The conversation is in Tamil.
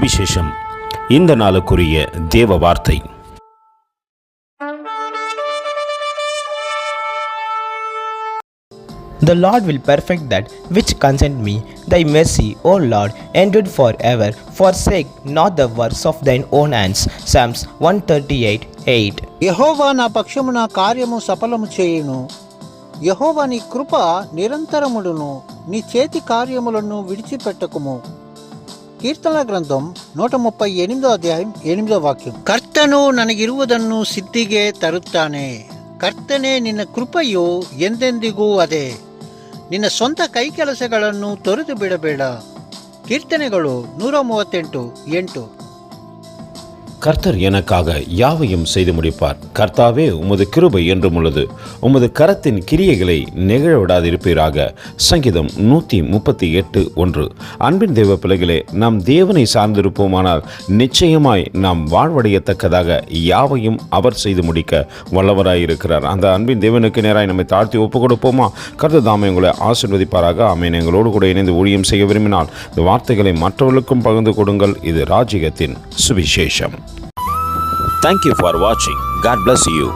சுவிசேஷம். இந்த நாளுக்குரிய தேவ வார்த்தை. The Lord will perfect that which concerned me. Thy mercy, O Lord, endured forever. Forsake not the works of thine own hands. Psalms 138:8. యెహోవా నా పక్షమున కార్యము సఫలము చేయును. యెహోవా నీ కృప నిరంతరముడును. నీ చేతి కార్యములను విడిచిపెట్టకుము. ಕೀರ್ತನ ಗ್ರಂಥಂ 138 ಅಧ್ಯಾಯ 8 ವಾಕ್ಯ. ಕರ್ತನು ನನಗಿರುವುದನ್ನು ಸಿದ್ಧಿಗೆ ತರುತ್ತಾನೆ. ಕರ್ತನೇ, ನಿನ್ನ ಕೃಪೆಯು ಎಂದೆಂದಿಗೂ ಅದೇ. ನಿನ್ನ ಸ್ವಂತ ಕೈಕೆಲಸಗಳನ್ನು ತೊರೆದು ಬಿಡಬೇಡ. ಕೀರ್ತನೆಗಳು 138:8. கர்த்தர் எனக்காக யாவையும் செய்து முடிப்பார். கர்த்தாவே, உமது கிருபை என்றும் உள்ளது. உமது கரத்தின் கிரியைகளை நெகிழ விடாதிருப்பீராக. சங்கீதம் 138:1. அன்பின் தேவ பிள்ளைகளே, நாம் தேவனை சார்ந்திருப்போமானால் நிச்சயமாய் நாம் வாழ்வடையத்தக்கதாக யாவையும் அவர் செய்து முடிக்க வல்லவராயிருக்கிறார். அந்த அன்பின் தேவனுக்கு நேராய் நம்மை தாழ்த்தி ஒப்பு கொடுப்போமா? கர்த்தர் தாமே உங்களை ஆசீர்வதிப்பாராக. ஆமென். எங்களோடு கூட இணைந்து ஊழியம் செய்ய விரும்பினால் இந்த வார்த்தைகளை மற்றவர்களுக்கும் பகிர்ந்து கொடுங்கள். இது ராஜ்யத்தின் சுவிசேஷம். Thank you for watching. God bless you.